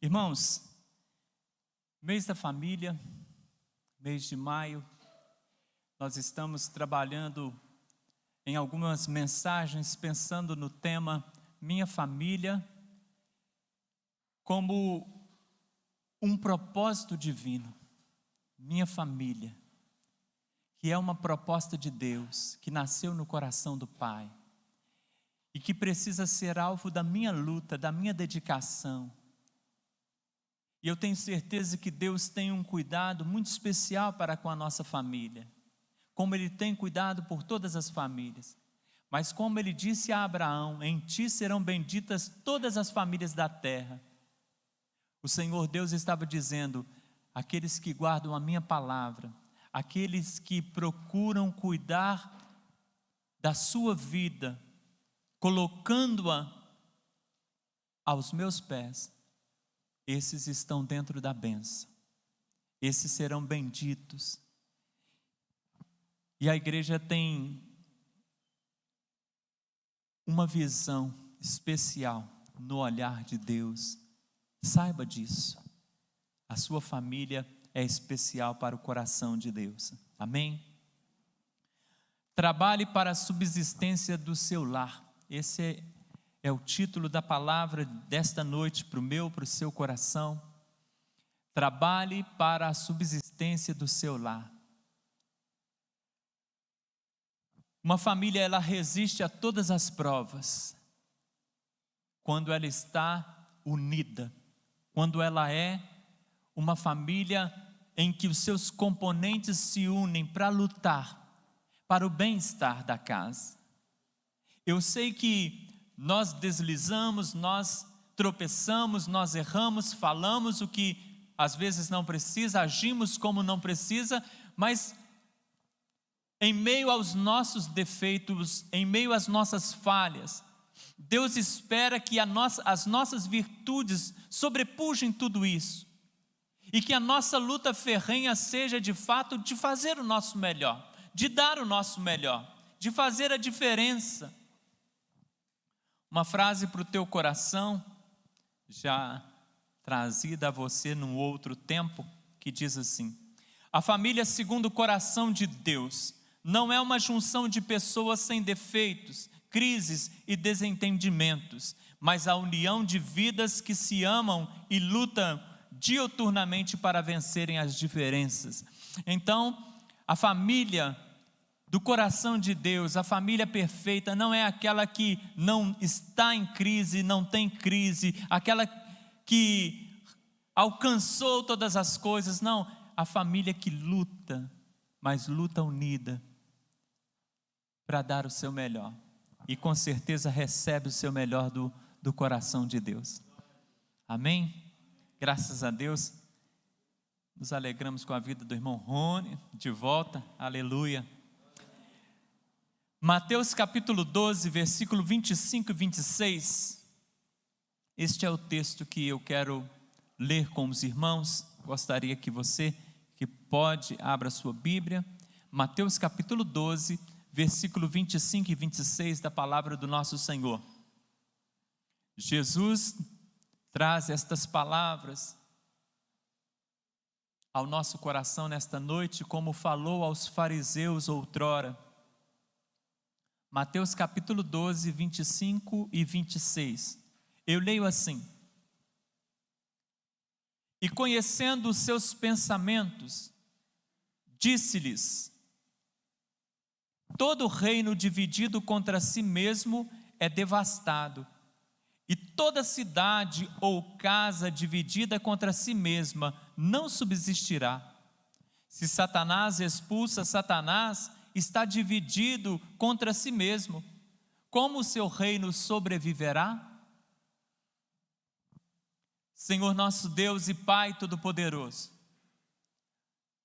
Irmãos, mês da família, mês de maio, nós estamos trabalhando em algumas mensagens pensando no tema Minha Família como um propósito divino. Minha família, que é uma proposta de Deus, que nasceu no coração do Pai e que precisa ser alvo da minha luta, da minha dedicação. E eu tenho certeza que Deus tem um cuidado muito especial para com a nossa família, como Ele tem cuidado por todas as famílias. Mas como Ele disse a Abraão, em ti serão benditas todas as famílias da terra. O Senhor Deus estava dizendo, aqueles que guardam a minha palavra, aqueles que procuram cuidar da sua vida, colocando-a aos meus pés, esses estão dentro da bênção, esses serão benditos. E a igreja tem uma visão especial no olhar de Deus. Saiba disso, a sua família é especial para o coração de Deus, amém? Trabalhe para a subsistência do seu lar, esse é o título da palavra desta noite para o meu, para o seu coração. Trabalhe para a subsistência do seu lar. Uma família, ela resiste a todas as provas, quando ela está unida, quando ela é uma família em que os seus componentes se unem para lutar, para o bem-estar da casa. Eu sei que nós deslizamos, nós tropeçamos, nós erramos, falamos o que às vezes não precisa, agimos como não precisa, mas em meio aos nossos defeitos, em meio às nossas falhas, Deus espera que as nossas virtudes sobrepujem tudo isso, e que a nossa luta ferrenha seja de fato de fazer o nosso melhor, de dar o nosso melhor, de fazer a diferença. Uma frase para o teu coração, já trazida a você num outro tempo, que diz assim: a família segundo o coração de Deus não é uma junção de pessoas sem defeitos, crises e desentendimentos, mas a união de vidas que se amam e lutam diuturnamente para vencerem as diferenças. Então, a família do coração de Deus, a família perfeita, não é aquela que não está em crise, não tem crise, aquela que alcançou todas as coisas, não, a família que luta, mas luta unida, para dar o seu melhor, e com certeza recebe o seu melhor do coração de Deus, amém? Graças a Deus, nos alegramos com a vida do irmão Rony, de volta, aleluia. Mateus capítulo 12, versículo 25 e 26, este é o texto que eu quero ler com os irmãos. Gostaria que você, que pode, abra sua Bíblia. Mateus capítulo 12, versículo 25 e 26 da palavra do nosso Senhor. Jesus traz estas palavras ao nosso coração nesta noite, como falou aos fariseus outrora. Mateus capítulo 12, 25 e 26. Eu leio assim: e conhecendo os seus pensamentos, disse-lhes: todo reino dividido contra si mesmo é devastado, e toda cidade ou casa dividida contra si mesma não subsistirá. Se Satanás expulsa Satanás, está dividido contra si mesmo. Como o seu reino sobreviverá? Senhor nosso Deus e Pai Todo-Poderoso,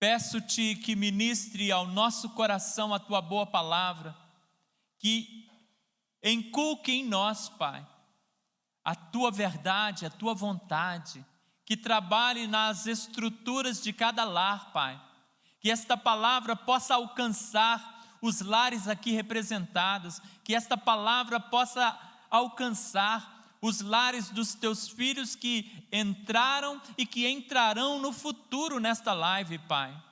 peço-te que ministre ao nosso coração a tua boa palavra, que inculque em nós, Pai, a tua verdade, a tua vontade, que trabalhe nas estruturas de cada lar, Pai, que esta palavra possa alcançar os lares aqui representados, que esta palavra possa alcançar os lares dos teus filhos que entraram e que entrarão no futuro nesta live, Pai.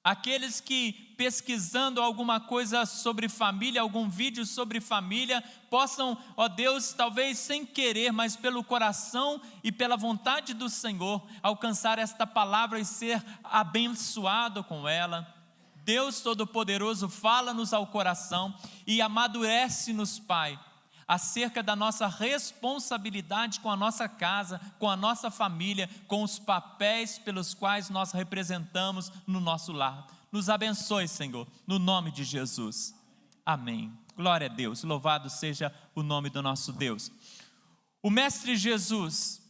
Aqueles que, pesquisando alguma coisa sobre família, algum vídeo sobre família, possam, ó Deus, talvez sem querer, mas pelo coração e pela vontade do Senhor, alcançar esta palavra e ser abençoado com ela. Deus Todo-Poderoso, fala-nos ao coração e amadurece-nos, Pai, acerca da nossa responsabilidade com a nossa casa, com a nossa família, com os papéis pelos quais nós representamos no nosso lar. Nos abençoe, Senhor, no nome de Jesus. Amém. Glória a Deus, louvado seja o nome do nosso Deus. O Mestre Jesus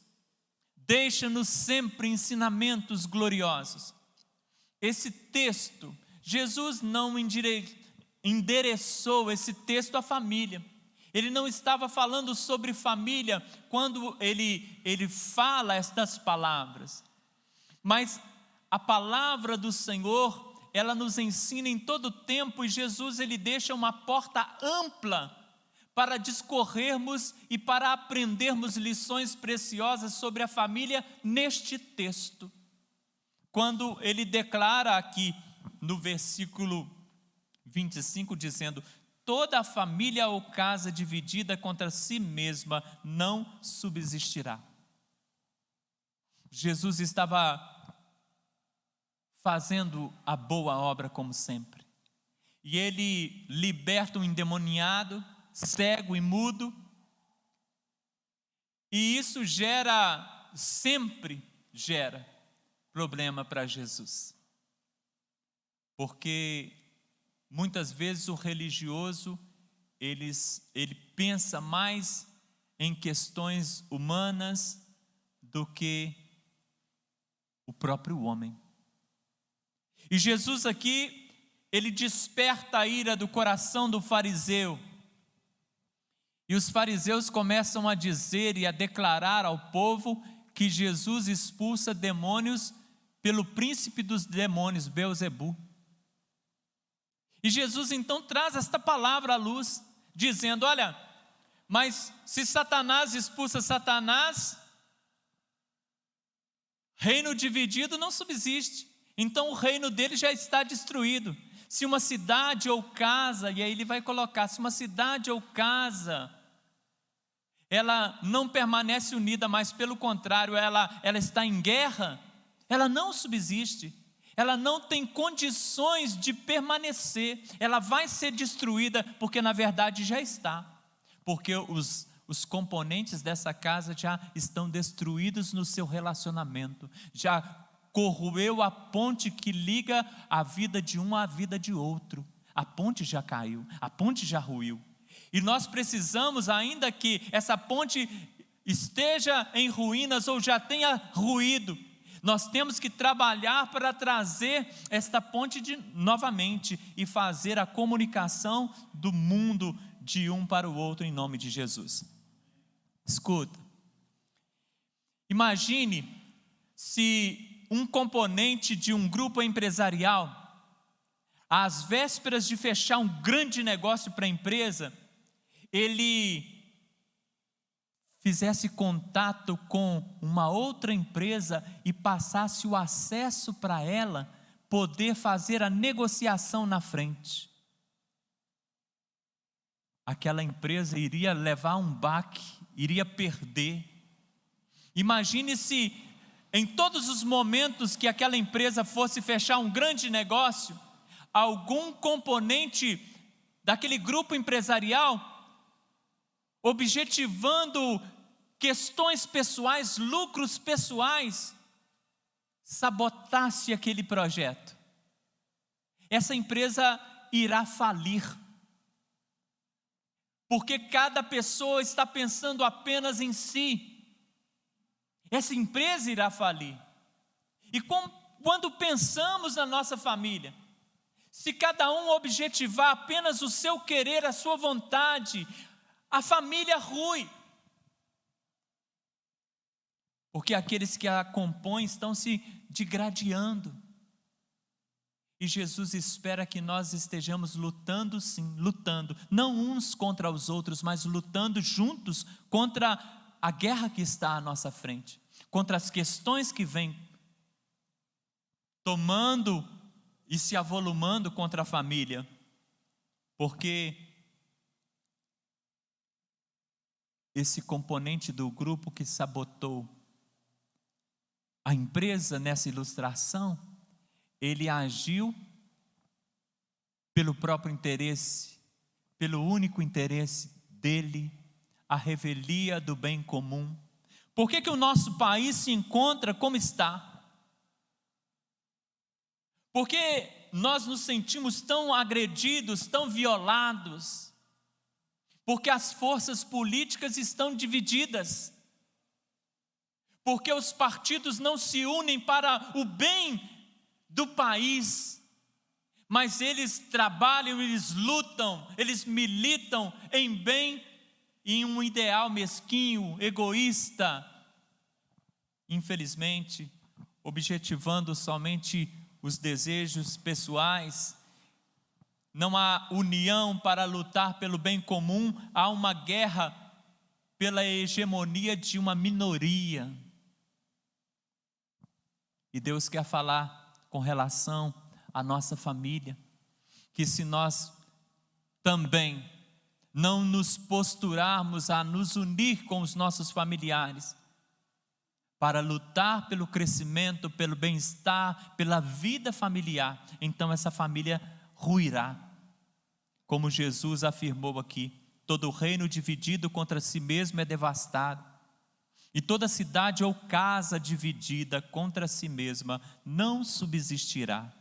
deixa-nos sempre ensinamentos gloriosos. Esse texto, Jesus não endereçou esse texto à família. Ele não estava falando sobre família quando ele fala estas palavras. Mas a palavra do Senhor, ela nos ensina em todo tempo, e Jesus ele deixa uma porta ampla para discorrermos e para aprendermos lições preciosas sobre a família neste texto. Quando ele declara aqui no versículo 25, dizendo: toda a família ou casa dividida contra si mesma não subsistirá. Jesus estava fazendo a boa obra como sempre. E ele liberta um endemoniado, cego e mudo. E isso sempre gera problema para Jesus. Porque muitas vezes o religioso, ele pensa mais em questões humanas do que o próprio homem. E Jesus aqui, ele desperta a ira do coração do fariseu. E os fariseus começam a dizer e a declarar ao povo que Jesus expulsa demônios pelo príncipe dos demônios, Beelzebu. E Jesus então traz esta palavra à luz, dizendo: olha, mas se Satanás expulsa Satanás, reino dividido não subsiste, então o reino dele já está destruído. Se uma cidade ou casa, e aí ele vai colocar, se uma cidade ou casa, ela não permanece unida, mas pelo contrário, ela está em guerra, ela não subsiste. Ela não tem condições de permanecer, ela vai ser destruída, porque na verdade já está, porque os componentes dessa casa já estão destruídos no seu relacionamento, já corroeu a ponte que liga a vida de um à vida de outro, a ponte já caiu, a ponte já ruiu, e nós precisamos, ainda que essa ponte esteja em ruínas ou já tenha ruído, nós temos que trabalhar para trazer esta ponte novamente e fazer a comunicação do mundo de um para o outro em nome de Jesus. Escuta, imagine se um componente de um grupo empresarial, às vésperas de fechar um grande negócio para a empresa, ele fizesse contato com uma outra empresa e passasse o acesso para ela poder fazer a negociação na frente. Aquela empresa iria levar um baque, iria perder. Imagine se em todos os momentos que aquela empresa fosse fechar um grande negócio, algum componente daquele grupo empresarial objetivando questões pessoais, lucros pessoais, sabotasse aquele projeto. Essa empresa irá falir, porque cada pessoa está pensando apenas em si. Essa empresa irá falir. E quando pensamos na nossa família, se cada um objetivar apenas o seu querer, a sua vontade, a família rui, porque aqueles que a compõem estão se degradando. E Jesus espera que nós estejamos lutando, sim, lutando, não uns contra os outros, mas lutando juntos contra a guerra que está à nossa frente, contra as questões que vêm tomando e se avolumando contra a família, porque esse componente do grupo que sabotou a empresa nessa ilustração, ele agiu pelo próprio interesse, pelo único interesse dele, a revelia do bem comum. Por que que o nosso país se encontra como está? Porque nós nos sentimos tão agredidos, tão violados, porque as forças políticas estão divididas, porque os partidos não se unem para o bem do país, mas eles trabalham, eles lutam, eles militam em bem, em um ideal mesquinho, egoísta, infelizmente, objetivando somente os desejos pessoais. Não há união para lutar pelo bem comum, há uma guerra pela hegemonia de uma minoria. E Deus quer falar com relação à nossa família, que se nós também não nos posturarmos a nos unir com os nossos familiares, para lutar pelo crescimento, pelo bem-estar, pela vida familiar, então essa família ruirá. Como Jesus afirmou aqui, todo reino dividido contra si mesmo é devastado, e toda cidade ou casa dividida contra si mesma não subsistirá.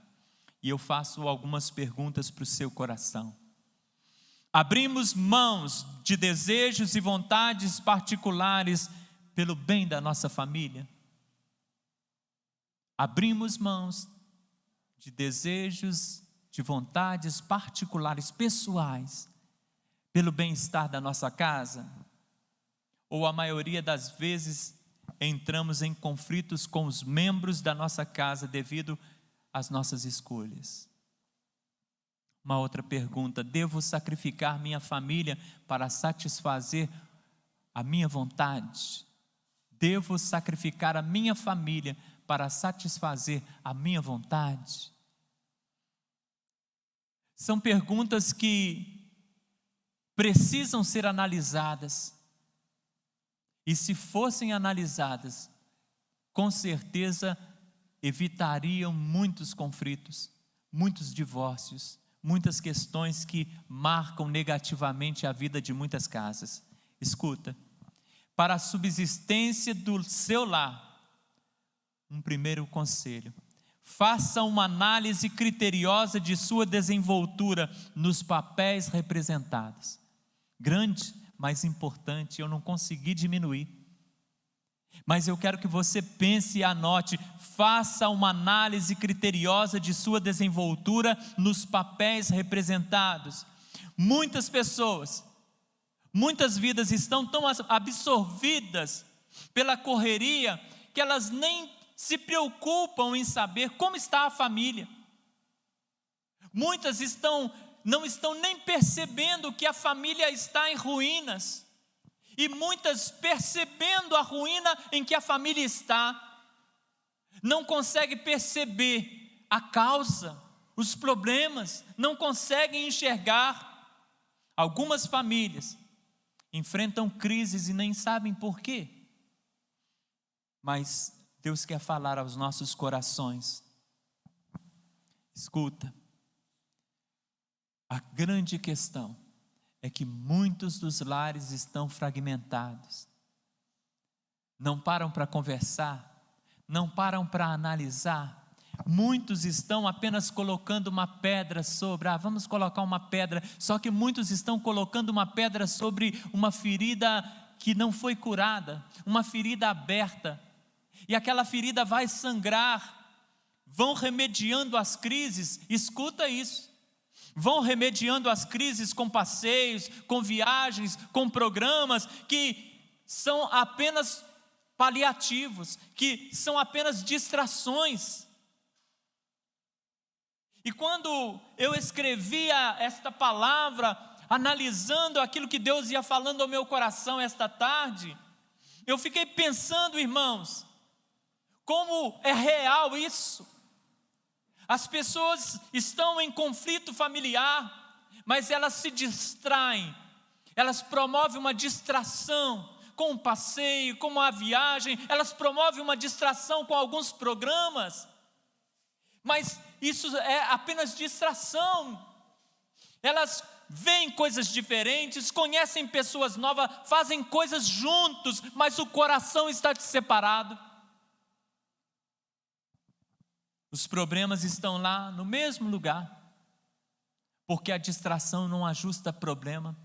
E eu faço algumas perguntas para o seu coração. Abrimos mãos de desejos e vontades particulares pelo bem da nossa família? Abrimos mãos de desejos, de vontades particulares, pessoais, pelo bem-estar da nossa casa? Ou a maioria das vezes entramos em conflitos com os membros da nossa casa devido às nossas escolhas? Uma outra pergunta: devo sacrificar minha família para satisfazer a minha vontade? Devo sacrificar a minha família para satisfazer a minha vontade? São perguntas que precisam ser analisadas. E se fossem analisadas, com certeza evitariam muitos conflitos, muitos divórcios, muitas questões que marcam negativamente a vida de muitas casas. Escuta, para a subsistência do seu lar, um primeiro conselho: faça uma análise criteriosa de sua desenvoltura nos papéis representados. Grande, mas importante, eu não consegui diminuir. Mas eu quero que você pense e anote: faça uma análise criteriosa de sua desenvoltura nos papéis representados. Muitas pessoas, muitas vidas estão tão absorvidas pela correria que elas nem se preocupam em saber como está a família. Muitas não estão nem percebendo que a família está em ruínas. E muitas, percebendo a ruína em que a família está, não conseguem perceber a causa, os problemas, não conseguem enxergar. Algumas famílias enfrentam crises e nem sabem por quê. Mas Deus quer falar aos nossos corações. Escuta, a grande questão é que muitos dos lares estão fragmentados. Não param para conversar, não param para analisar. Muitos estão apenas colocando uma pedra sobre, vamos colocar uma pedra, só que muitos estão colocando uma pedra sobre uma ferida que não foi curada, uma ferida aberta, e aquela ferida vai sangrar. Vão remediando as crises, escuta isso, vão remediando as crises com passeios, com viagens, com programas que são apenas paliativos, que são apenas distrações. E quando eu escrevia esta palavra, analisando aquilo que Deus ia falando ao meu coração esta tarde, Eu fiquei pensando, irmãos, como é real isso. As pessoas estão em conflito familiar, mas elas se distraem, elas promovem uma distração com um passeio, com uma viagem, elas promovem uma distração com alguns programas, mas isso é apenas distração. Elas veem coisas diferentes, conhecem pessoas novas, fazem coisas juntos, mas o coração está separado. Os problemas estão lá no mesmo lugar, porque a distração não ajusta problema,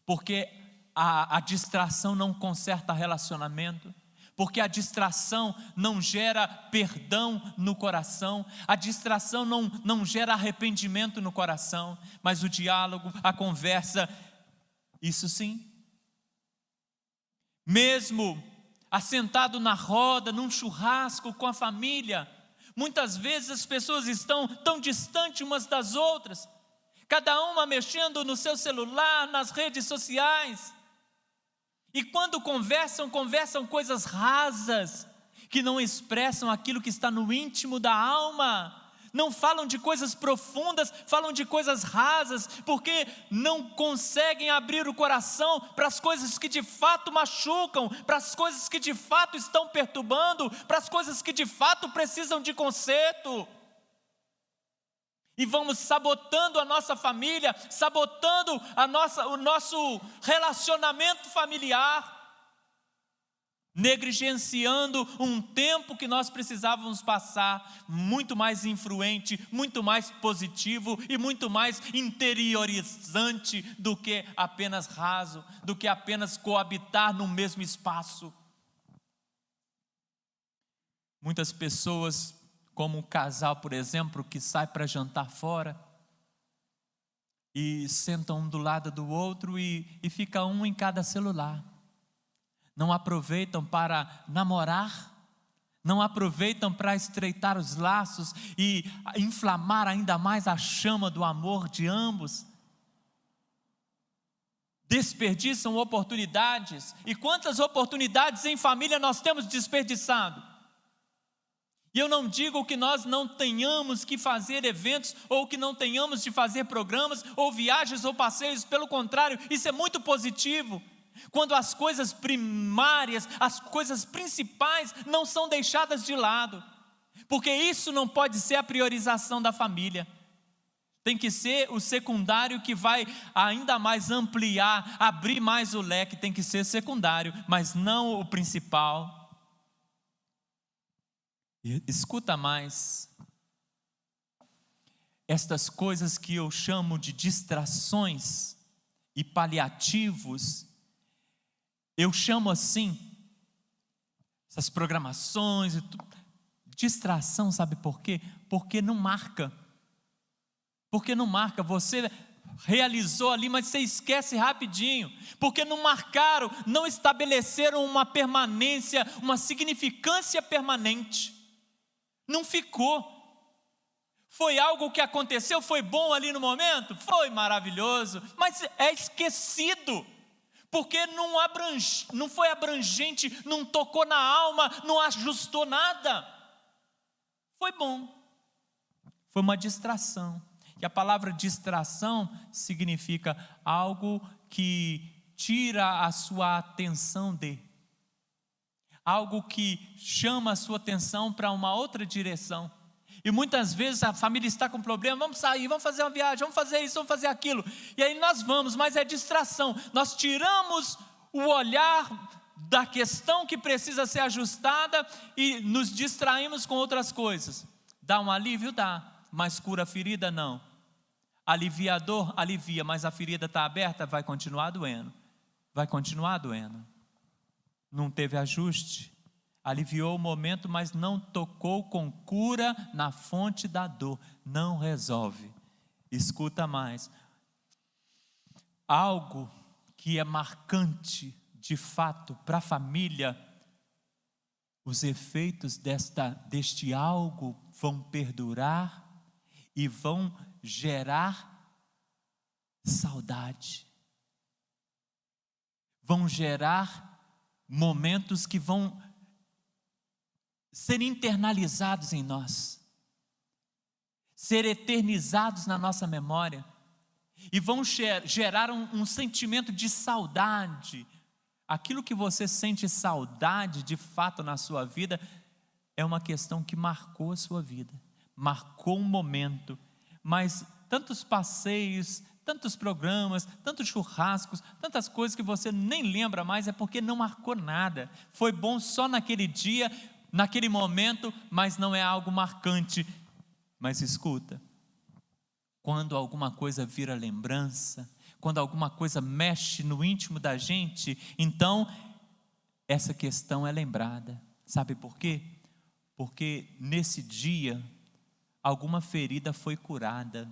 porque a distração não conserta relacionamento, porque a distração não gera perdão no coração, a distração não gera arrependimento no coração, mas o diálogo, a conversa, isso sim. Mesmo assentado na roda, num churrasco com a família, muitas vezes as pessoas estão tão distantes umas das outras, cada uma mexendo no seu celular, nas redes sociais, e quando conversam coisas rasas, que não expressam aquilo que está no íntimo da alma, não falam de coisas profundas, falam de coisas rasas, porque não conseguem abrir o coração para as coisas que de fato machucam, para as coisas que de fato estão perturbando, para as coisas que de fato precisam de conserto. E vamos sabotando a nossa família, sabotando o nosso relacionamento familiar, negligenciando um tempo que nós precisávamos passar muito mais influente, muito mais positivo e muito mais interiorizante do que apenas raso, do que apenas coabitar no mesmo espaço. Muitas pessoas, como um casal, por exemplo, que sai para jantar fora e sentam um do lado do outro e fica um em cada celular. Não aproveitam para namorar, não aproveitam para estreitar os laços e inflamar ainda mais a chama do amor de ambos. Desperdiçam oportunidades. E quantas oportunidades em família nós temos desperdiçado? E eu não digo que nós não tenhamos que fazer eventos, ou que não tenhamos de fazer programas, ou viagens, ou passeios, pelo contrário, isso é muito positivo. Quando as coisas primárias, as coisas principais não são deixadas de lado, porque isso não pode ser a priorização da família. Tem que ser o secundário que vai ainda mais ampliar, abrir mais o leque, tem que ser secundário, mas não o principal. Escuta mais, estas coisas que eu chamo de distrações e paliativos, eu chamo assim, essas programações, distração, sabe por quê? Porque não marca, você realizou ali, mas você esquece rapidinho, porque não marcaram, não estabeleceram uma permanência, uma significância permanente. Não ficou. Foi algo que aconteceu, foi bom ali no momento? Foi maravilhoso, mas é esquecido, porque não foi abrangente, não tocou na alma, não ajustou nada. Foi bom, foi uma distração. E a palavra distração significa algo que tira a sua atenção algo que chama a sua atenção para uma outra direção. E muitas vezes a família está com problema, vamos sair, vamos fazer uma viagem, vamos fazer isso, vamos fazer aquilo, e aí nós vamos, mas é distração, nós tiramos o olhar da questão que precisa ser ajustada e nos distraímos com outras coisas. Dá um alívio? Dá, mas cura a ferida? Não. Alivia a dor? Alivia, mas a ferida está aberta? Vai continuar doendo, Não teve ajuste, aliviou o momento, mas não tocou com cura na fonte da dor, não resolve. Escuta mais, algo que é marcante de fato para a família, os efeitos deste algo vão perdurar e vão gerar saudade, vão gerar momentos que vão ser internalizados em nós, ser eternizados na nossa memória, e vão gerar um sentimento de saudade. Aquilo que você sente saudade de fato na sua vida, é uma questão que marcou a sua vida, marcou um momento. Mas tantos passeios, tantos programas, tantos churrascos, tantas coisas que você nem lembra mais, é porque não marcou nada. Foi bom só naquele dia, naquele momento, mas não é algo marcante. Mas escuta, quando alguma coisa vira lembrança, quando alguma coisa mexe no íntimo da gente, então essa questão é lembrada. Sabe por quê? Porque nesse dia alguma ferida foi curada.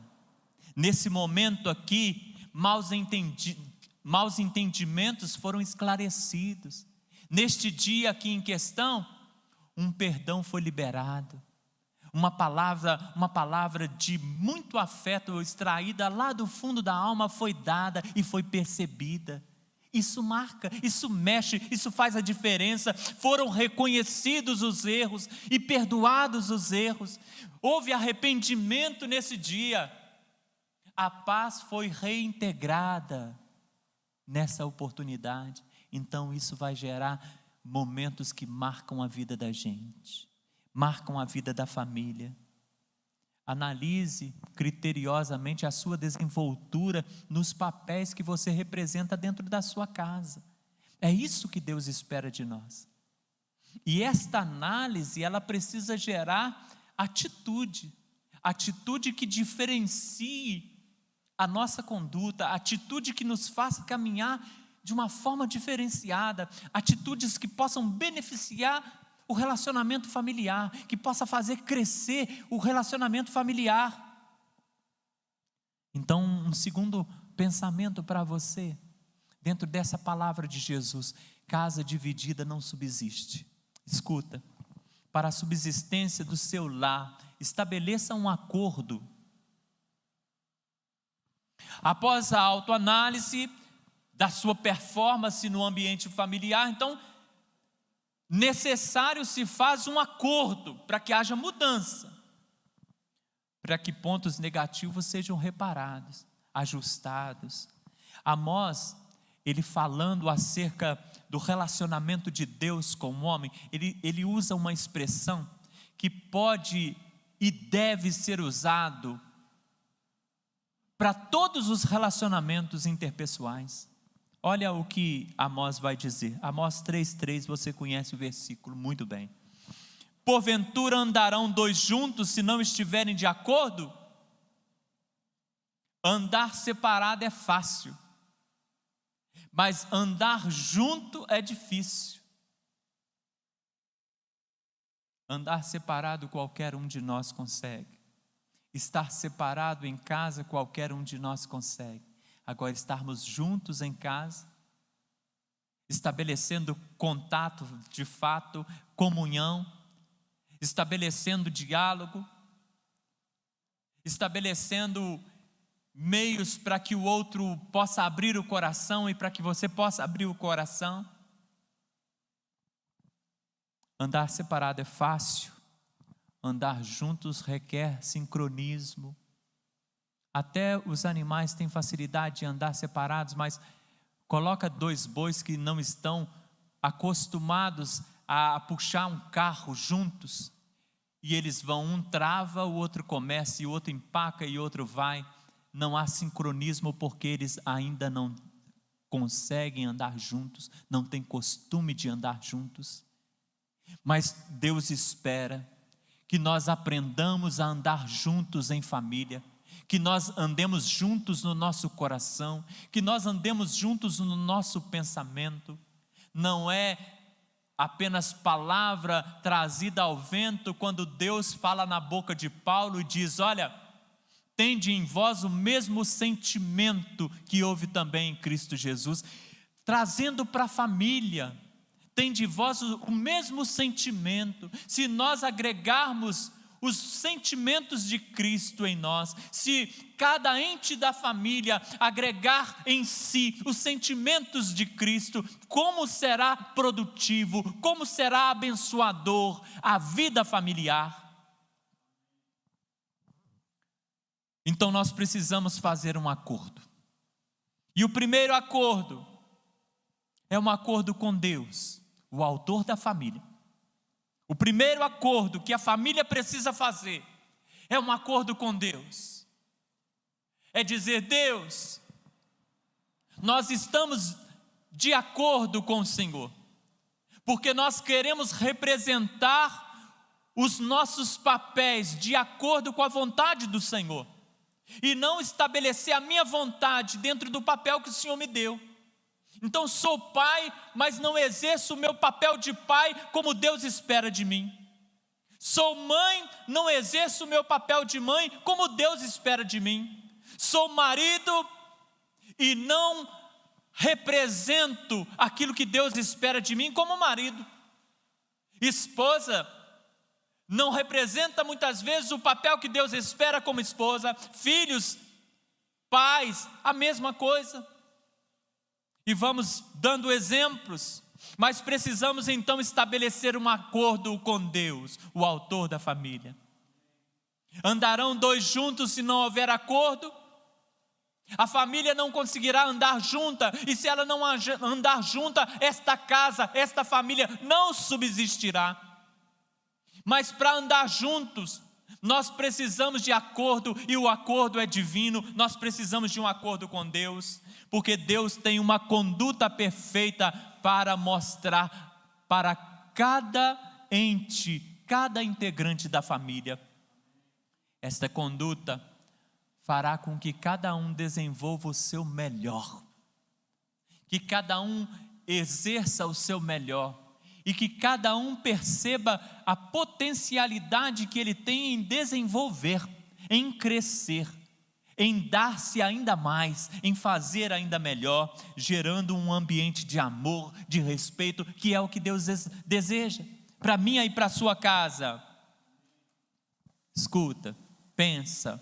Nesse momento aqui, maus entendimentos foram esclarecidos. Neste dia aqui em questão, um perdão foi liberado. Uma palavra de muito afeto extraída lá do fundo da alma foi dada e foi percebida. Isso marca, isso mexe, isso faz a diferença. Foram reconhecidos os erros e perdoados os erros. Houve arrependimento nesse dia. A paz foi reintegrada nessa oportunidade. Então isso vai gerar momentos que marcam a vida da gente, marcam a vida da família. Analise criteriosamente a sua desenvoltura nos papéis que você representa dentro da sua casa. É isso que Deus espera de nós. E esta análise, ela precisa gerar atitude que diferencie a nossa conduta, atitude que nos faça caminhar de uma forma diferenciada, atitudes que possam beneficiar o relacionamento familiar, que possa fazer crescer o relacionamento familiar. Então, um segundo pensamento para você, dentro dessa palavra de Jesus: casa dividida não subsiste. Escuta, para a subsistência do seu lar, estabeleça um acordo. Após a autoanálise da sua performance no ambiente familiar, então, necessário se faz um acordo para que haja mudança, para que pontos negativos sejam reparados, ajustados. Amós, ele falando acerca do relacionamento de Deus com o homem, ele usa uma expressão que pode e deve ser usado para todos os relacionamentos interpessoais. Olha o que Amós vai dizer. Amós 3,3, você conhece o versículo muito bem. Porventura andarão dois juntos se não estiverem de acordo? Andar separado é fácil, mas andar junto é difícil. Andar separado qualquer um de nós consegue. Estar separado em casa qualquer um de nós consegue. Agora, estarmos juntos em casa, estabelecendo contato de fato, comunhão, estabelecendo diálogo, estabelecendo meios para que o outro possa abrir o coração e para que você possa abrir o coração. Andar separado é fácil, andar juntos requer sincronismo. Até os animais têm facilidade de andar separados, mas coloca dois bois que não estão acostumados a puxar um carro juntos, e eles vão, um trava, o outro começa, e o outro empaca, e o outro vai. Não há sincronismo porque eles ainda não conseguem andar juntos, não têm costume de andar juntos. Mas Deus espera que nós aprendamos a andar juntos em família, que nós andemos juntos no nosso coração, que nós andemos juntos no nosso pensamento. Não é apenas palavra trazida ao vento, quando Deus fala na boca de Paulo e diz: olha, tende em vós o mesmo sentimento que houve também em Cristo Jesus, trazendo para a família. Tende em vós o mesmo sentimento. Se nós agregarmos os sentimentos de Cristo em nós, se cada ente da família agregar em si os sentimentos de Cristo, como será produtivo, como será abençoador a vida familiar. Então nós precisamos fazer um acordo. E o primeiro acordo é um acordo com Deus, o autor da família. O primeiro acordo que a família precisa fazer é um acordo com Deus. É dizer: Deus, nós estamos de acordo com o Senhor, porque nós queremos representar os nossos papéis de acordo com a vontade do Senhor, e não estabelecer a minha vontade dentro do papel que o Senhor me deu. Então sou pai, mas não exerço o meu papel de pai como Deus espera de mim. Sou mãe, não exerço o meu papel de mãe como Deus espera de mim. Sou marido e não represento aquilo que Deus espera de mim como marido. Esposa não representa muitas vezes o papel que Deus espera como esposa. Filhos, pais, a mesma coisa. E vamos dando exemplos, mas precisamos então estabelecer um acordo com Deus, o autor da família. Andarão dois juntos se não houver acordo? A família não conseguirá andar junta, e se ela não andar junta, esta casa, esta família não subsistirá. Mas para andar juntos, nós precisamos de acordo, e o acordo é divino. Nós precisamos de um acordo com Deus, porque Deus tem uma conduta perfeita para mostrar para cada ente, cada integrante da família. Esta conduta fará com que cada um desenvolva o seu melhor, que cada um exerça o seu melhor, e que cada um perceba a potencialidade que ele tem em desenvolver, em crescer, em dar-se ainda mais, em fazer ainda melhor, gerando um ambiente de amor, de respeito, que é o que Deus deseja para mim e para a sua casa. Escuta, pensa,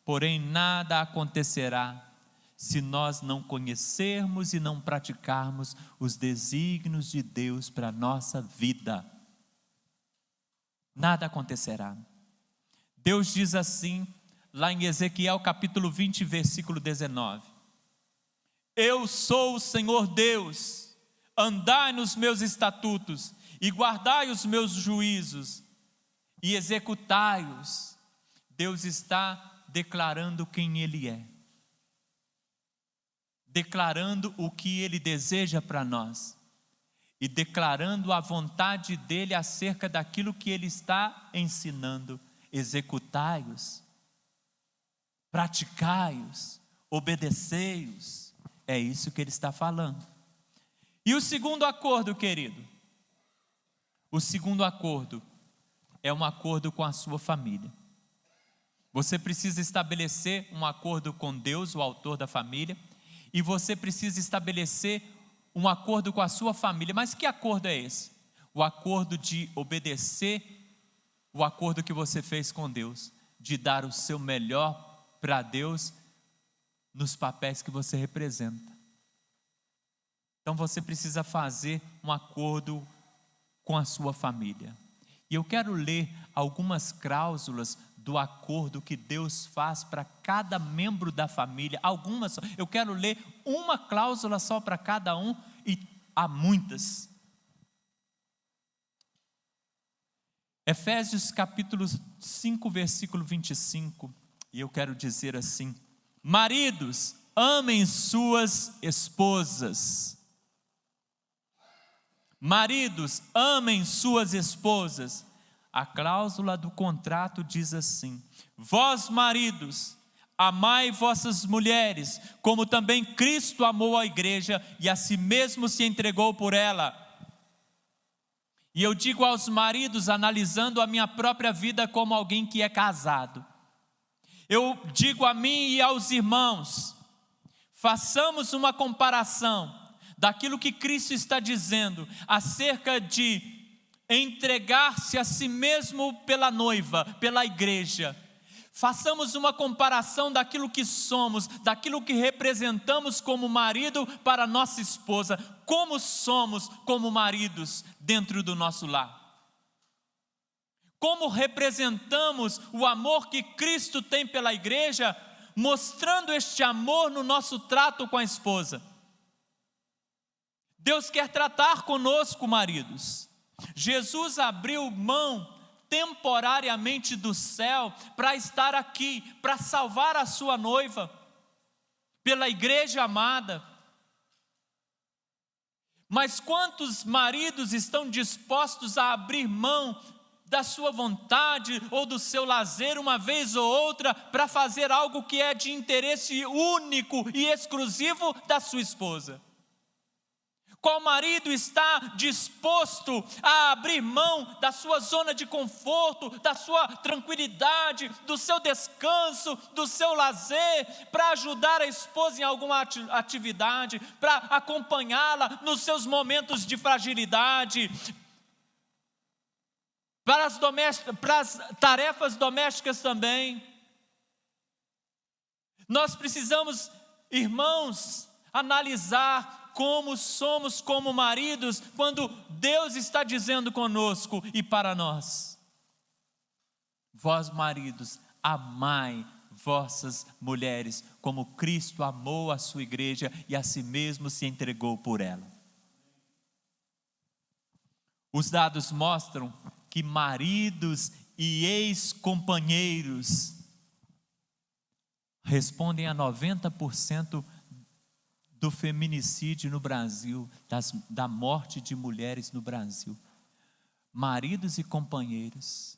porém nada acontecerá se nós não conhecermos e não praticarmos os desígnios de Deus para a nossa vida. Nada acontecerá. Deus diz assim, lá em Ezequiel capítulo 20, versículo 19: Eu sou o Senhor Deus, andai nos meus estatutos, e guardai os meus juízos, e executai-os. Deus está declarando quem Ele é, declarando o que Ele deseja para nós, e declarando a vontade dEle acerca daquilo que Ele está ensinando. Executai-os, praticai-os, obedecei-os. É isso que Ele está falando. E o segundo acordo, querido? O segundo acordo é um acordo com a sua família. Você precisa estabelecer um acordo com Deus, o autor da família, e você precisa estabelecer um acordo com a sua família. Mas que acordo é esse? O acordo de obedecer, o acordo que você fez com Deus, de dar o seu melhor para Deus nos papéis que você representa. Então você precisa fazer um acordo com a sua família. E eu quero ler algumas cláusulas do acordo que Deus faz para cada membro da família. Algumas só. Eu quero ler uma cláusula só para cada um, e há muitas. Efésios capítulo 5, versículo 25. E eu quero dizer assim: maridos, amem suas esposas. Maridos, amem suas esposas. A cláusula do contrato diz assim: vós maridos, amai vossas mulheres, como também Cristo amou a igreja e a si mesmo se entregou por ela. E eu digo aos maridos, analisando a minha própria vida como alguém que é casado, eu digo a mim e aos irmãos, façamos uma comparação daquilo que Cristo está dizendo acerca de entregar-se a si mesmo pela noiva, pela igreja. Façamos uma comparação daquilo que somos, daquilo que representamos como marido para nossa esposa. Como somos como maridos dentro do nosso lar? Como representamos o amor que Cristo tem pela igreja, mostrando este amor no nosso trato com a esposa? Deus quer tratar conosco, maridos. Jesus abriu mão temporariamente do céu para estar aqui, para salvar a sua noiva, pela igreja amada. Mas quantos maridos estão dispostos a abrir mão da sua vontade ou do seu lazer uma vez ou outra para fazer algo que é de interesse único e exclusivo da sua esposa? Qual marido está disposto a abrir mão da sua zona de conforto, da sua tranquilidade, do seu descanso, do seu lazer, para ajudar a esposa em alguma atividade, para acompanhá-la nos seus momentos de fragilidade, para as tarefas domésticas também? Nós precisamos, irmãos, analisar como somos como maridos, quando Deus está dizendo conosco e para nós: vós maridos, amai vossas mulheres, como Cristo amou a sua igreja e a si mesmo se entregou por ela. Os dados mostram que maridos e ex-companheiros respondem a 90% do feminicídio no Brasil, da morte de mulheres no Brasil. Maridos e companheiros.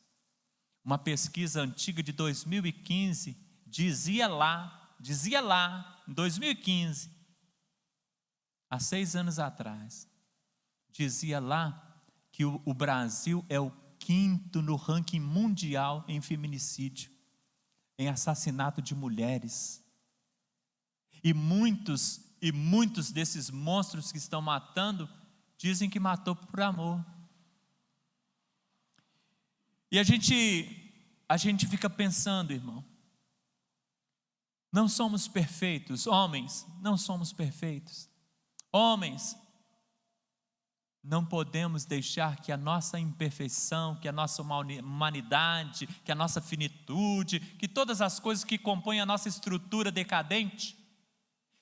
Uma pesquisa antiga de 2015 dizia lá, em 2015, há 6 anos atrás, dizia lá que o Brasil é o 5º no ranking mundial em feminicídio, em assassinato de mulheres. E muitos desses monstros que estão matando, dizem que matou por amor. E a gente fica pensando, irmão, não somos perfeitos, homens, não somos perfeitos. Homens, não podemos deixar que a nossa imperfeição, que a nossa humanidade, que a nossa finitude, que todas as coisas que compõem a nossa estrutura decadente,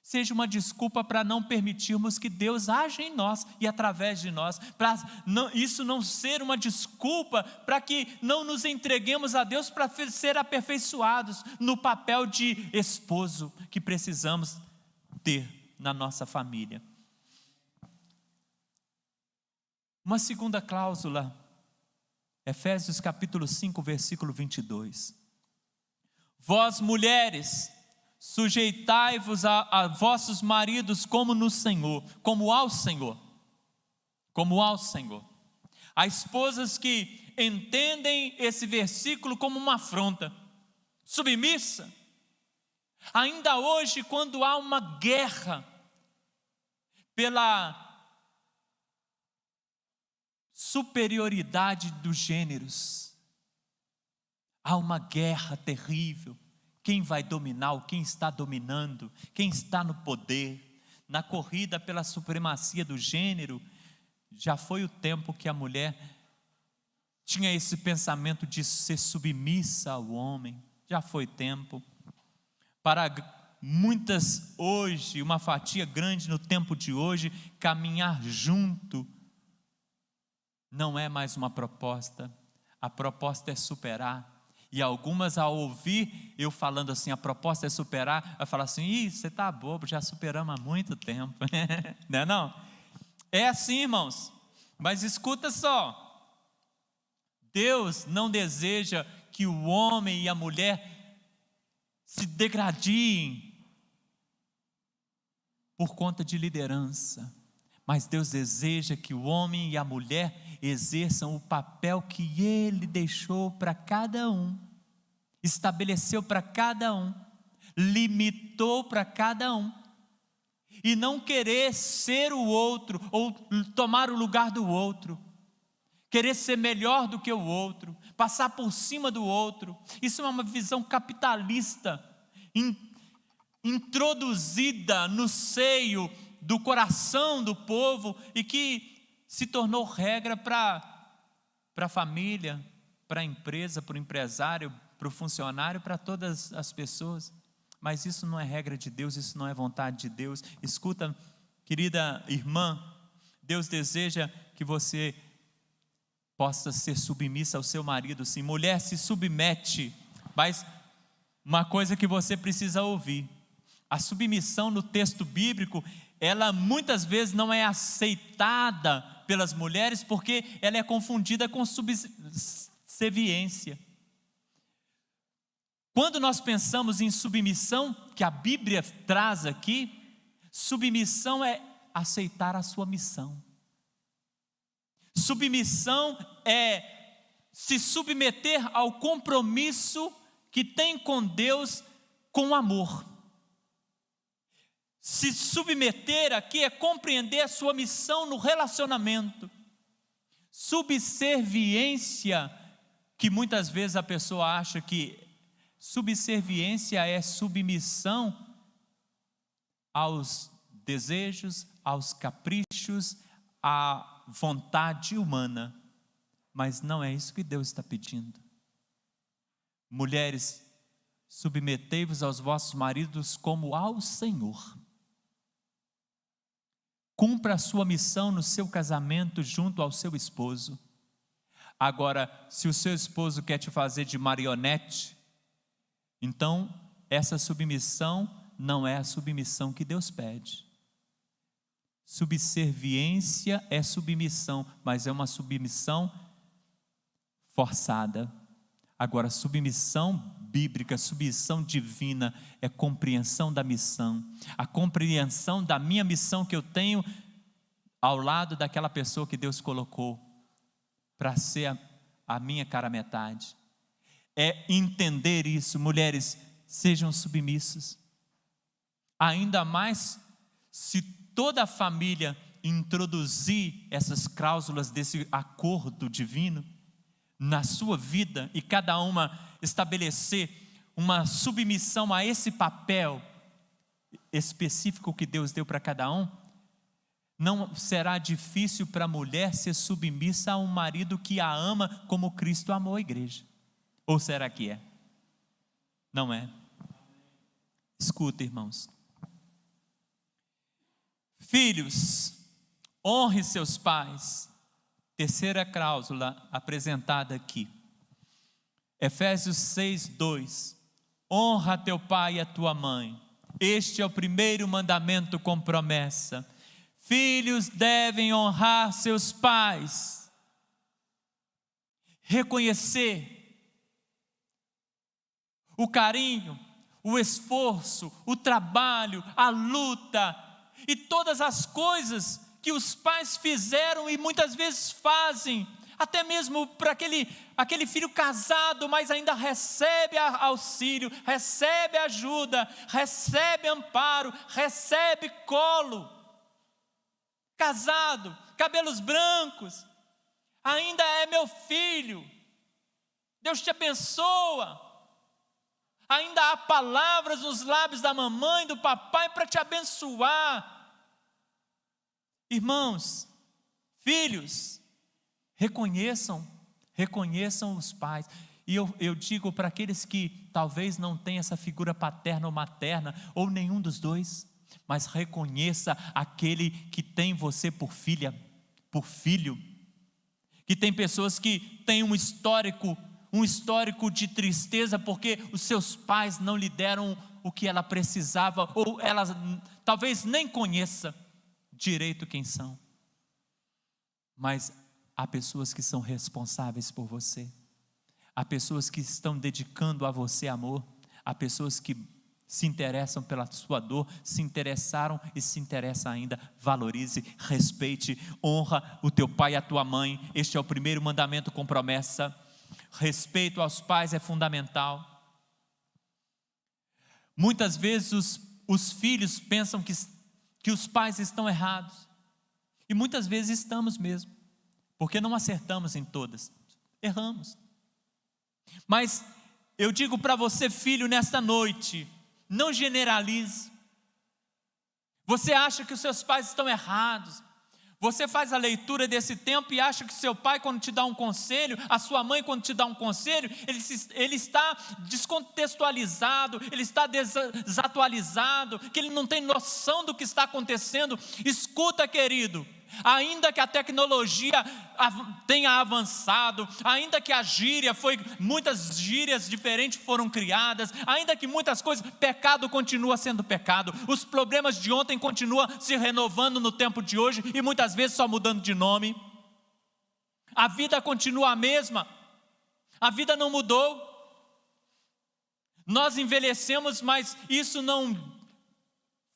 seja uma desculpa para não permitirmos que Deus haja em nós e através de nós, para isso não ser uma desculpa para que não nos entreguemos a Deus para ser aperfeiçoados no papel de esposo que precisamos ter na nossa família. Uma segunda cláusula, Efésios capítulo 5, versículo 22. Vós mulheres, sujeitai-vos a vossos maridos como no Senhor, como ao Senhor. Há esposas que entendem esse versículo como uma afronta, submissa. Ainda hoje, quando há uma guerra pela superioridade dos gêneros, há uma guerra terrível. Quem vai dominar, quem está dominando, quem está no poder, na corrida pela supremacia do gênero. Já foi o tempo que a mulher tinha esse pensamento de ser submissa ao homem, já foi tempo. Para muitas hoje, uma fatia grande no tempo de hoje, caminhar junto não é mais uma proposta, a proposta é superar. E algumas, ao ouvir eu falando assim, a proposta é superar, vai falar assim: ih, você está bobo, já superamos há muito tempo. Não é não? É assim, irmãos. Mas escuta só, Deus não deseja que o homem e a mulher se degradiem por conta de liderança, mas Deus deseja que o homem e a mulher exerçam o papel que Ele deixou para cada um, estabeleceu para cada um, limitou para cada um, e não querer ser o outro, ou tomar o lugar do outro. querer ser melhor do que o outro, passar por cima do outro. Isso é uma visão capitalista, introduzida no seio do coração do povo e que se tornou regra para a família, para a empresa, para o empresário, para o funcionário, para todas as pessoas. Mas isso não é regra de Deus, isso não é vontade de Deus. Escuta, querida irmã, Deus deseja que você possa ser submissa ao seu marido, sim. Mulher, se submete, mas uma coisa que você precisa ouvir: a submissão no texto bíblico, ela muitas vezes não é aceitada pelas mulheres, porque ela é confundida com subserviência. Quando nós pensamos em submissão, que a Bíblia traz aqui, submissão é aceitar a sua missão. Submissão é se submeter ao compromisso que tem com Deus com amor. Se submeter aqui é compreender a sua missão no relacionamento. Subserviência, que muitas vezes a pessoa acha que subserviência é submissão aos desejos, aos caprichos, à vontade humana. Mas não é isso que Deus está pedindo. Mulheres, submetei-vos aos vossos maridos como ao Senhor. Cumpra a sua missão no seu casamento junto ao seu esposo. Agora, se o seu esposo quer te fazer de marionete, então essa submissão não é a submissão que Deus pede. Subserviência é submissão, mas é uma submissão forçada. Agora, submissão bíblica, submissão divina é compreensão da missão, a compreensão da minha missão que eu tenho ao lado daquela pessoa que Deus colocou para ser a minha cara metade. É entender isso. Mulheres, sejam submissas, ainda mais se toda a família introduzir essas cláusulas desse acordo divino na sua vida e cada uma estabelecer uma submissão a esse papel específico que Deus deu para cada um, não será difícil para a mulher ser submissa a um marido que a ama como Cristo amou a igreja. Ou será que é? Não é. Escuta, irmãos. Filhos, honre seus pais. Terceira cláusula apresentada aqui. Efésios 6:2. Honra teu pai e a tua mãe. Este é o primeiro mandamento com promessa. Filhos devem honrar seus pais. Reconhecer o carinho, o esforço, o trabalho, a luta e todas as coisas que os pais fizeram e muitas vezes fazem, até mesmo para aquele filho casado, mas ainda recebe auxílio, recebe ajuda, recebe amparo, recebe colo. Casado, cabelos brancos, ainda é meu filho, Deus te abençoa. Ainda há palavras nos lábios da mamãe, do papai para te abençoar. Irmãos, filhos, reconheçam os pais. E eu digo para aqueles que talvez não tenham essa figura paterna ou materna, ou nenhum dos dois, mas reconheça aquele que tem você por filha, por filho. Que tem pessoas que têm um histórico de tristeza porque os seus pais não lhe deram o que ela precisava, ou ela talvez nem conheça direito quem são. Mas há pessoas que são responsáveis por você, há pessoas que estão dedicando a você amor, há pessoas que se interessam pela sua dor, se interessaram e se interessam ainda. Valorize, respeite, honra o teu pai e a tua mãe. Este é o primeiro mandamento com promessa. Respeito aos pais é fundamental. Muitas vezes os filhos pensam que os pais estão errados, e muitas vezes estamos mesmo, porque não acertamos em todas, erramos. Mas eu digo para você, filho, nesta noite, não generalize. Você acha que os seus pais estão errados, você faz a leitura desse tempo e acha que seu pai, quando te dá um conselho, a sua mãe, quando te dá um conselho, ele está descontextualizado, ele está desatualizado, que ele não tem noção do que está acontecendo. Escuta, querido, ainda que a tecnologia tenha avançado, ainda que a gíria muitas gírias diferentes foram criadas, ainda que muitas coisas, pecado continua sendo pecado, os problemas de ontem continuam se renovando no tempo de hoje, e muitas vezes só mudando de nome. A vida continua a mesma, a vida não mudou. Nós envelhecemos, mas isso não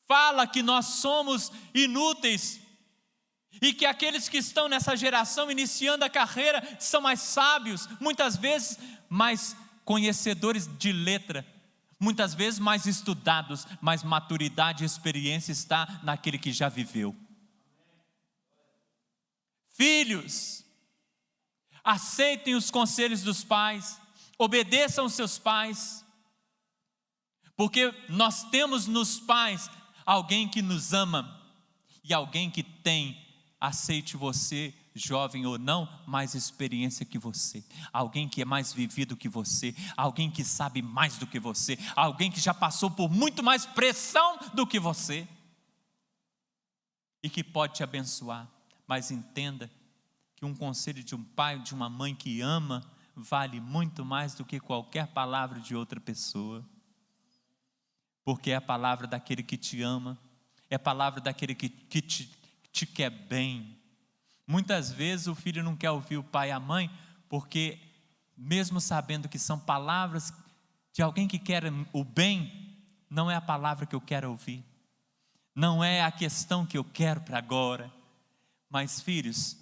fala que nós somos inúteis, e que aqueles que estão nessa geração iniciando a carreira são mais sábios, muitas vezes mais conhecedores de letra, muitas vezes mais estudados, mas maturidade e experiência está naquele que já viveu. Filhos, aceitem os conselhos dos pais, obedeçam os seus pais, porque nós temos nos pais alguém que nos ama e alguém que tem, aceite você, jovem ou não, mais experiência que você, alguém que é mais vivido que você, alguém que sabe mais do que você, alguém que já passou por muito mais pressão do que você, e que pode te abençoar. Mas entenda que um conselho de um pai, de uma mãe que ama, vale muito mais do que qualquer palavra de outra pessoa, porque é a palavra daquele que te ama, é a palavra daquele que te quer bem. Muitas vezes o filho não quer ouvir o pai e a mãe, porque mesmo sabendo que são palavras de alguém que quer o bem, não é a palavra que eu quero ouvir, não é a questão que eu quero para agora. Mas filhos,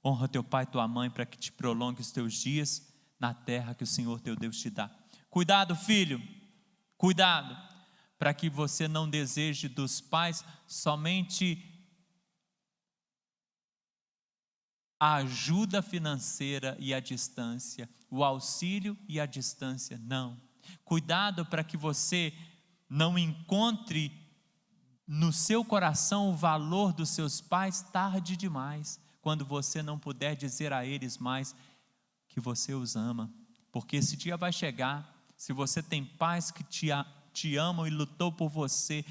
honra teu pai e tua mãe, para que te prolongue os teus dias na terra que o Senhor teu Deus te dá. Cuidado, filho, cuidado, para que você não deseje dos pais somente a ajuda financeira e a distância, o auxílio e a distância, não. Cuidado para que você não encontre no seu coração o valor dos seus pais tarde demais, quando você não puder dizer a eles mais que você os ama, porque esse dia vai chegar. Se você tem pais que te amam e lutou por você,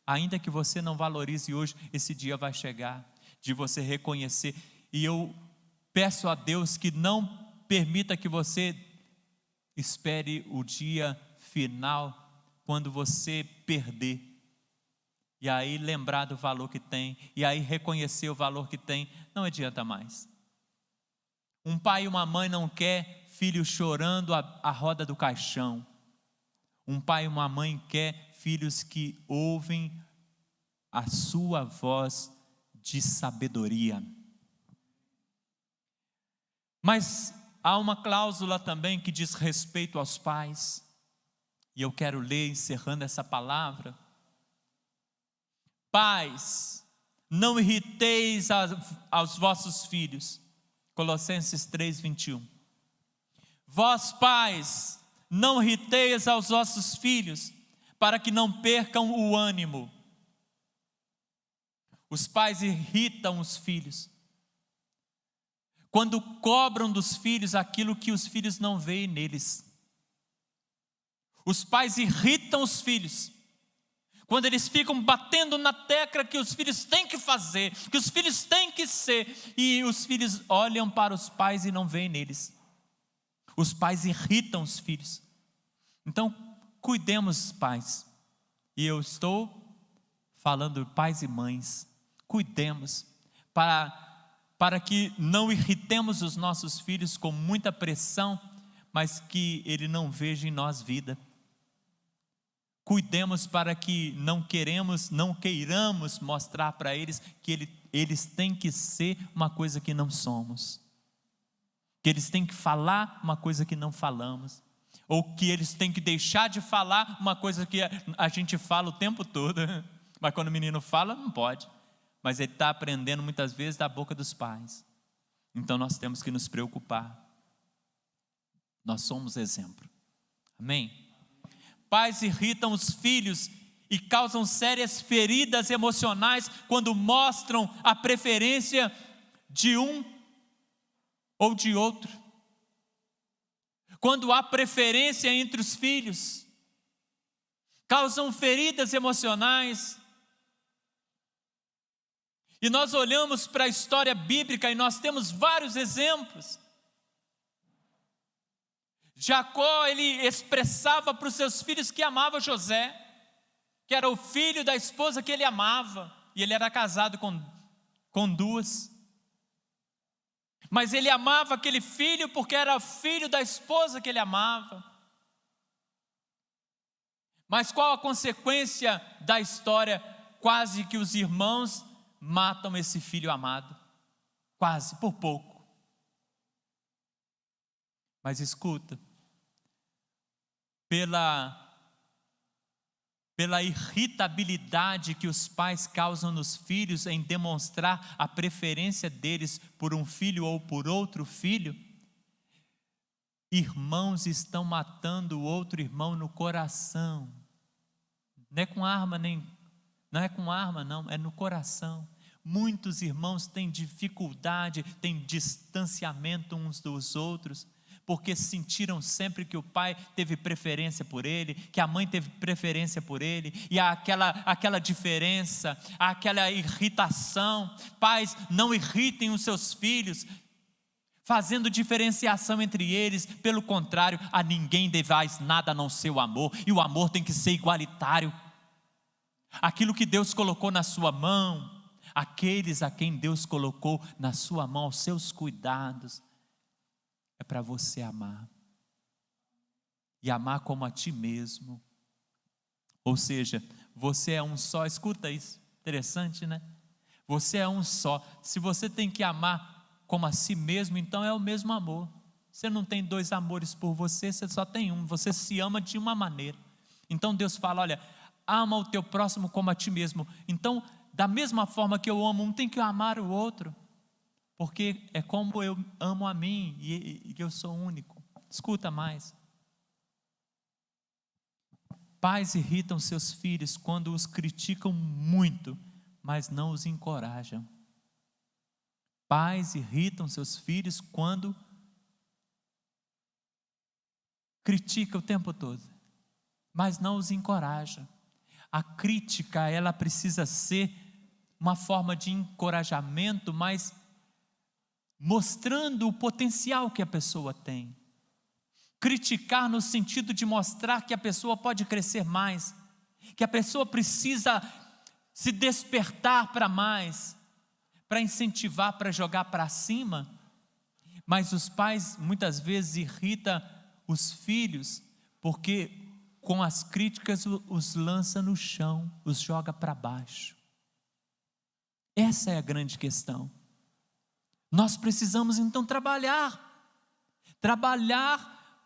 ainda que você não valorize hoje, esse dia vai chegar, de você reconhecer. E eu peço a Deus que não permita que você espere o dia final, quando você perder, e aí lembrar do valor que tem, e aí reconhecer o valor que tem, não adianta mais. Um pai e uma mãe não quer filho chorando à roda do caixão. Um pai e uma mãe quer filhos que ouvem a sua voz de sabedoria. Mas há uma cláusula também que diz respeito aos pais, e eu quero ler encerrando essa palavra. Pais, não irriteis aos vossos filhos. Colossenses 3:21. Vós, pais, não irriteis aos vossos filhos, para que não percam o ânimo. Os pais irritam os filhos quando cobram dos filhos aquilo que os filhos não veem neles. Os pais irritam os filhos quando eles ficam batendo na tecla que os filhos têm que fazer, que os filhos têm que ser, e os filhos olham para os pais e não veem neles. Os pais irritam os filhos. Então, cuidemos, pais, e eu estou falando pais e mães, cuidemos, para que não irritemos os nossos filhos com muita pressão, mas que ele não veja em nós vida. Cuidemos para que não queiramos mostrar para eles que eles têm que ser uma coisa que não somos, que eles têm que falar uma coisa que não falamos, ou que eles têm que deixar de falar uma coisa que a gente fala o tempo todo, mas quando o menino fala, não pode, mas ele está aprendendo muitas vezes da boca dos pais. Então nós temos que nos preocupar. Nós somos exemplo. Amém? Pais irritam os filhos e causam sérias feridas emocionais quando mostram a preferência de um ou de outro. Quando há preferência entre os filhos, causam feridas emocionais. E nós olhamos para a história bíblica e nós temos vários exemplos. Jacó, ele expressava para os seus filhos que amava José, que era o filho da esposa que ele amava, e ele era casado com duas. Mas ele amava aquele filho porque era o filho da esposa que ele amava. Mas qual a consequência da história? Quase que os irmãos matam esse filho amado. Quase, por pouco. Mas escuta, pela irritabilidade que os pais causam nos filhos em demonstrar a preferência deles por um filho ou por outro filho, irmãos estão matando o outro irmão no coração. Não é com arma, não, é no coração. Muitos irmãos têm dificuldade, têm distanciamento uns dos outros, porque sentiram sempre que o pai teve preferência por ele, que a mãe teve preferência por ele, e há aquela diferença, há aquela irritação. Pais, não irritem os seus filhos, fazendo diferenciação entre eles. Pelo contrário, a ninguém devais nada a não ser o amor, e o amor tem que ser igualitário. Aquilo que Deus colocou na sua mão, aqueles a quem Deus colocou na sua mão, aos seus cuidados, é para você amar, e amar como a ti mesmo. Ou seja, você é um só. Escuta isso, interessante, né? Você é um só. Se você tem que amar como a si mesmo, então é o mesmo amor. Você não tem dois amores por você, você só tem um. Você se ama de uma maneira. Então Deus fala: olha, ama o teu próximo como a ti mesmo. Então, da mesma forma que eu amo um, tem que amar o outro, porque é como eu amo a mim, e eu sou único. Escuta mais. Pais irritam seus filhos quando os criticam muito, mas não os encorajam. Pais irritam seus filhos quando criticam o tempo todo, mas não os encorajam. A crítica, ela precisa ser uma forma de encorajamento, mas mostrando o potencial que a pessoa tem. Criticar no sentido de mostrar que a pessoa pode crescer mais, que a pessoa precisa se despertar para mais, para incentivar, para jogar para cima. Mas os pais muitas vezes irritam os filhos, porque com as críticas os lança no chão, os joga para baixo. Essa é a grande questão. Nós precisamos então trabalhar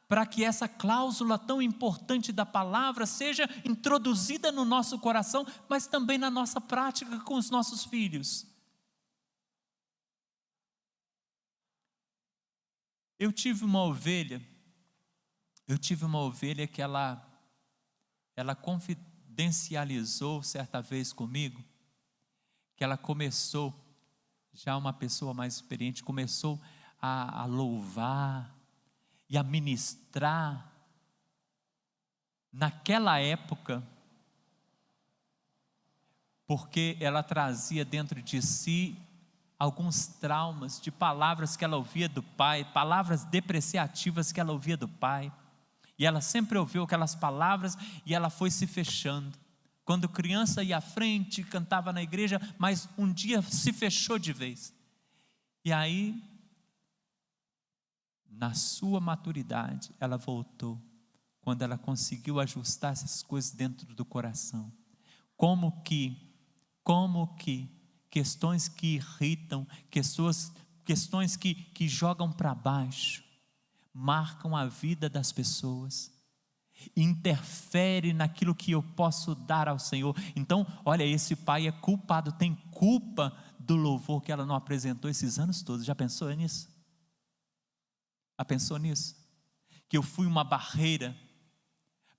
para que essa cláusula tão importante da palavra seja introduzida no nosso coração, mas também na nossa prática com os nossos filhos. Eu tive uma ovelha que ela confidencializou certa vez comigo, que ela começou, já uma pessoa mais experiente, começou a louvar e a ministrar. Naquela época, porque ela trazia dentro de si alguns traumas de palavras que ela ouvia do pai, palavras depreciativas que ela ouvia do pai, e ela sempre ouviu aquelas palavras e ela foi se fechando. Quando criança ia à frente, cantava na igreja, mas um dia se fechou de vez. E aí, na sua maturidade, ela voltou, quando ela conseguiu ajustar essas coisas dentro do coração. Como que questões que irritam, questões que jogam para baixo, marcam a vida das pessoas, interfere naquilo que eu posso dar ao Senhor. Então, olha, esse pai é culpado, tem culpa do louvor que ela não apresentou esses anos todos. Já pensou nisso? Já pensou nisso? Que eu fui uma barreira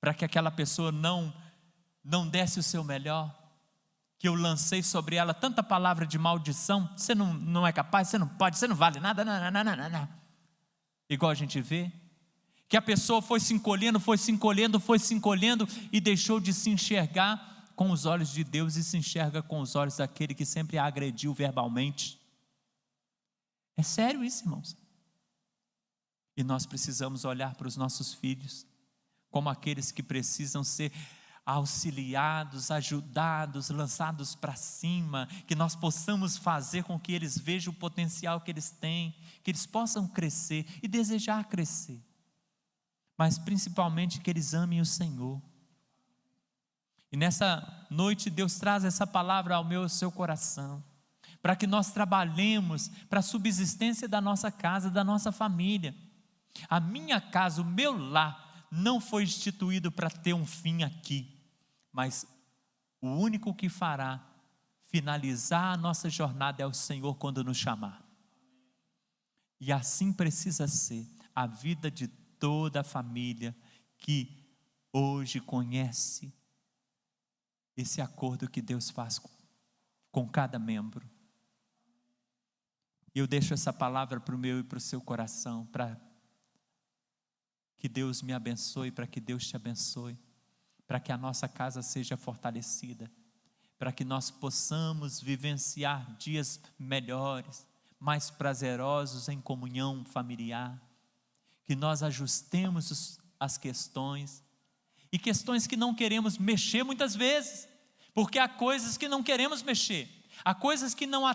para que aquela pessoa não desse o seu melhor, que eu lancei sobre ela tanta palavra de maldição: você não é capaz, você não pode, você não vale nada, não. Igual a gente vê, que a pessoa foi se encolhendo e deixou de se enxergar com os olhos de Deus e se enxerga com os olhos daquele que sempre a agrediu verbalmente. É sério isso, irmãos. E nós precisamos olhar para os nossos filhos como aqueles que precisam ser auxiliados, ajudados, lançados para cima, que nós possamos fazer com que eles vejam o potencial que eles têm, que eles possam crescer e desejar crescer, mas principalmente que eles amem o Senhor. E nessa noite Deus traz essa palavra ao meu e ao seu coração, para que nós trabalhemos para a subsistência da nossa casa, da nossa família. A minha casa, o meu lar, não foi instituído para ter um fim aqui, mas o único que fará finalizar a nossa jornada é o Senhor quando nos chamar. E assim precisa ser a vida de toda a família que hoje conhece esse acordo que Deus faz com cada membro. Eu deixo essa palavra para o meu e para o seu coração, para que Deus me abençoe, para que Deus te abençoe, para que a nossa casa seja fortalecida, para que nós possamos vivenciar dias melhores, mais prazerosos em comunhão familiar, que nós ajustemos as questões, e questões que não queremos mexer muitas vezes, porque há coisas que não queremos mexer, há coisas que não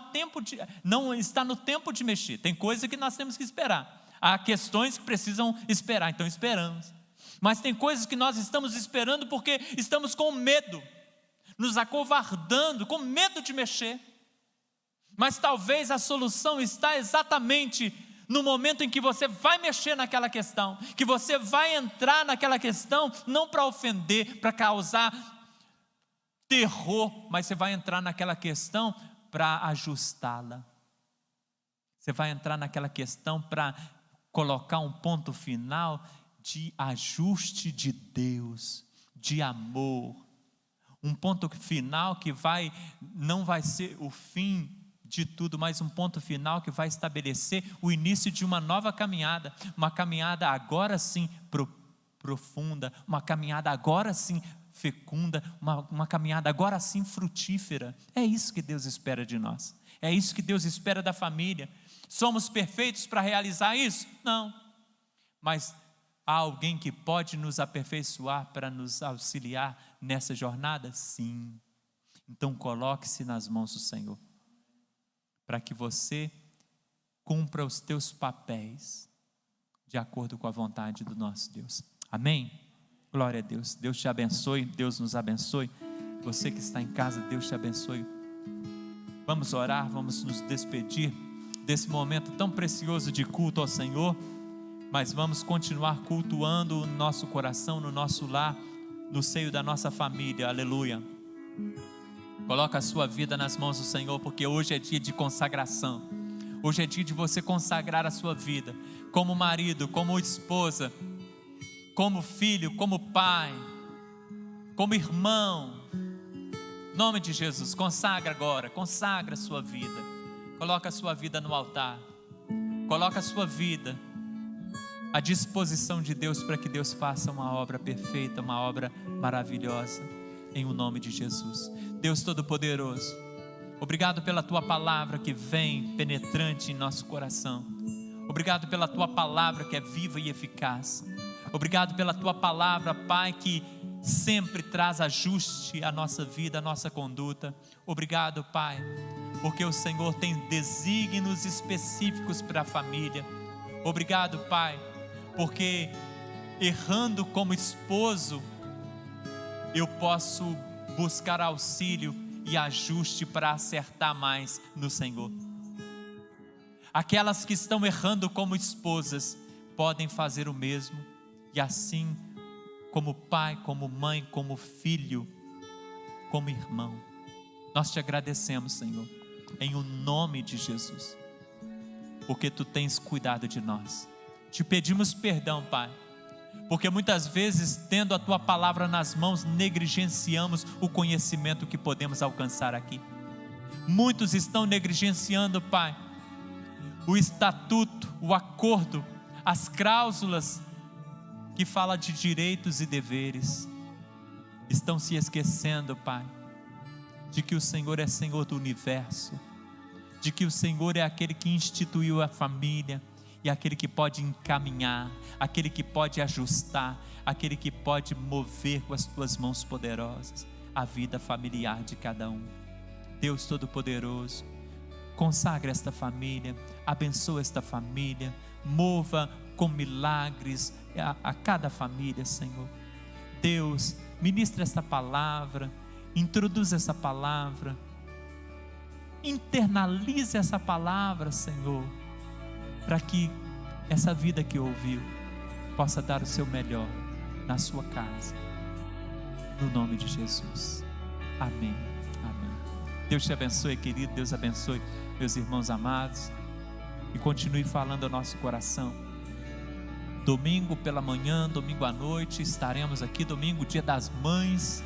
está no tempo de mexer, tem coisa que nós temos que esperar, há questões que precisam esperar, então esperamos, mas tem coisas que nós estamos esperando porque estamos com medo, nos acovardando, com medo de mexer, mas talvez a solução está exatamente no momento em que você vai mexer naquela questão, que você vai entrar naquela questão, não para ofender, para causar terror, mas você vai entrar naquela questão para ajustá-la, você vai entrar naquela questão para colocar um ponto final de ajuste de Deus, de amor, um ponto final que não vai ser o fim de tudo, mas um ponto final que vai estabelecer o início de uma nova caminhada, uma caminhada agora sim profunda, uma caminhada agora sim fecunda, uma caminhada agora sim frutífera. É isso que Deus espera de nós, é isso que Deus espera da família. Somos perfeitos para realizar isso? Não, mas há alguém que pode nos aperfeiçoar para nos auxiliar nessa jornada? Sim. Então coloque-se nas mãos do Senhor, para que você cumpra os teus papéis de acordo com a vontade do nosso Deus. Amém? Glória a Deus. Deus te abençoe, Deus nos abençoe. Você que está em casa, Deus te abençoe. Vamos orar, vamos nos despedir desse momento tão precioso de culto ao Senhor, mas vamos continuar cultuando o nosso coração, no nosso lar, no seio da nossa família. Aleluia. Coloca a sua vida nas mãos do Senhor, porque hoje é dia de consagração. Hoje é dia de você consagrar a sua vida, como marido, como esposa, como filho, como pai, como irmão. Em nome de Jesus, consagra agora, consagra a sua vida. Coloca a sua vida no altar. Coloca a sua vida à disposição de Deus, para que Deus faça uma obra perfeita, uma obra maravilhosa, em o nome de Jesus. Deus Todo-Poderoso, obrigado pela Tua palavra que vem penetrante em nosso coração. Obrigado pela Tua palavra que é viva e eficaz. Obrigado pela Tua palavra, Pai, que sempre traz ajuste à nossa vida, à nossa conduta. Obrigado, Pai, porque o Senhor tem desígnios específicos para a família. Obrigado, Pai, porque errando como esposo, eu posso buscar auxílio e ajuste para acertar mais no Senhor. Aquelas que estão errando como esposas podem fazer o mesmo, e assim, como pai, como mãe, como filho, como irmão, nós te agradecemos, Senhor, em o nome de Jesus, porque Tu tens cuidado de nós. Te pedimos perdão, Pai, porque muitas vezes, tendo a Tua palavra nas mãos, negligenciamos o conhecimento que podemos alcançar aqui. Muitos estão negligenciando, Pai, o estatuto, o acordo, as cláusulas que fala de direitos e deveres. Estão se esquecendo, Pai, de que o Senhor é Senhor do universo, de que o Senhor é aquele que instituiu a família, e aquele que pode encaminhar, aquele que pode ajustar, aquele que pode mover com as Tuas mãos poderosas a vida familiar de cada um. Deus Todo-Poderoso, consagra esta família, abençoa esta família, mova com milagres a cada família, Senhor. Deus, ministra esta palavra, introduz essa palavra, internalize essa palavra, Senhor, para que essa vida que ouviu possa dar o seu melhor na sua casa, no nome de Jesus. Amém. Amém. Deus te abençoe, querido. Deus abençoe meus irmãos amados, e continue falando ao nosso coração. Domingo pela manhã, domingo à noite estaremos aqui. Domingo, dia das mães,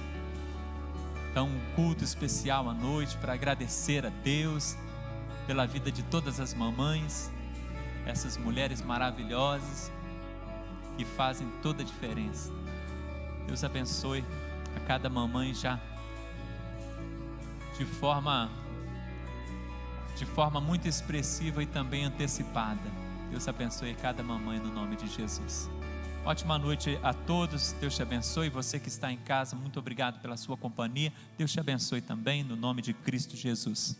então um culto especial à noite para agradecer a Deus pela vida de todas as mamães, essas mulheres maravilhosas que fazem toda a diferença. Deus abençoe a cada mamãe já de forma muito expressiva e também antecipada. Deus abençoe cada mamãe no nome de Jesus. Ótima noite a todos. Deus te abençoe. Você que está em casa, muito obrigado pela sua companhia. Deus te abençoe também no nome de Cristo Jesus.